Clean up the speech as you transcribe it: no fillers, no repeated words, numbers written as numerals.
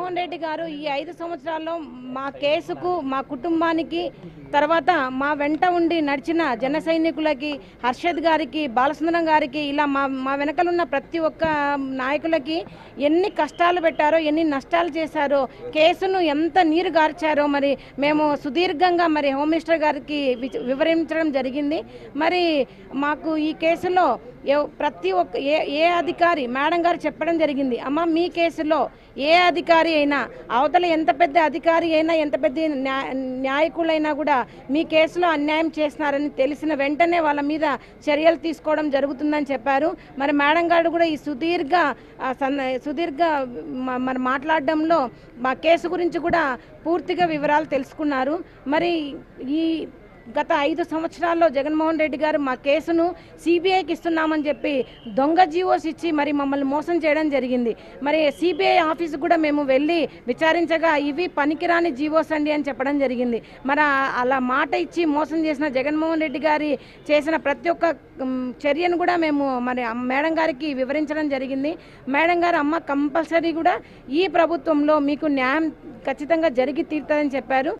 జగన్మోహన్ రెడ్డి గారు ఈ 5 సంవత్సరాల్లో మా కేసుకు, మా కుటుంబానికి, తర్వాత మా వెంట ఉండి నడిచిన జన సైనికులకి, హర్షద్ గారికి, బాలసుందరం గారికి, ఇలా మా వెనకలున్న ప్రతి ఒక్క నాయకులకి ఎన్ని కష్టాలు పెట్టారో, ఎన్ని నష్టాలు చేశారో, కేసును ఎంత నీరు గార్చారో మరి మేము సుదీర్ఘంగా మరి హోమ్ మినిస్టర్ గారికి వివరించడం జరిగింది. మరి మాకు ఈ కేసులో ప్రతి ఒక్క ఏ అధికారి మేడం గారు చెప్పడం జరిగింది, అమ్మ మీ కేసులో ఏ అధికారి అయినా, అవతల ఎంత పెద్ద అధికారి అయినా, ఎంత పెద్ద న్యాయకులైనా కూడా మీ కేసులో అన్యాయం చేస్తున్నారని తెలిసిన వెంటనే వాళ్ళ మీద చర్యలు తీసుకోవడం జరుగుతుందని చెప్పారు. మరి మేడం గారు కూడా ఈ సుదీర్ఘ మరి మాట్లాడడంలో మా కేసు గురించి కూడా పూర్తిగా వివరాలు తెలుసుకున్నారు. మరి ఈ గత 5 సంవత్సరాల్లో జగన్మోహన్ రెడ్డి గారు మా కేసును సిబిఐకి ఇస్తున్నామని చెప్పి దొంగ జీవోస్ ఇచ్చి మరి మమ్మల్ని మోసం చేయడం జరిగింది. మరి సిబిఐ ఆఫీసు కూడా మేము వెళ్ళి విచారించగా ఇవి పనికిరాని జీవోస్ అండి అని చెప్పడం జరిగింది. మరి అలా మాట ఇచ్చి మోసం చేసిన జగన్మోహన్ రెడ్డి గారి చేసిన ప్రతి ఒక్క చర్యను కూడా మేము మరి మేడం గారికి వివరించడం జరిగింది. మేడం గారు అమ్మ కంపల్సరీ కూడా ఈ ప్రభుత్వంలో మీకు న్యాయం ఖచ్చితంగా జరిగి తీరుతుందని చెప్పారు.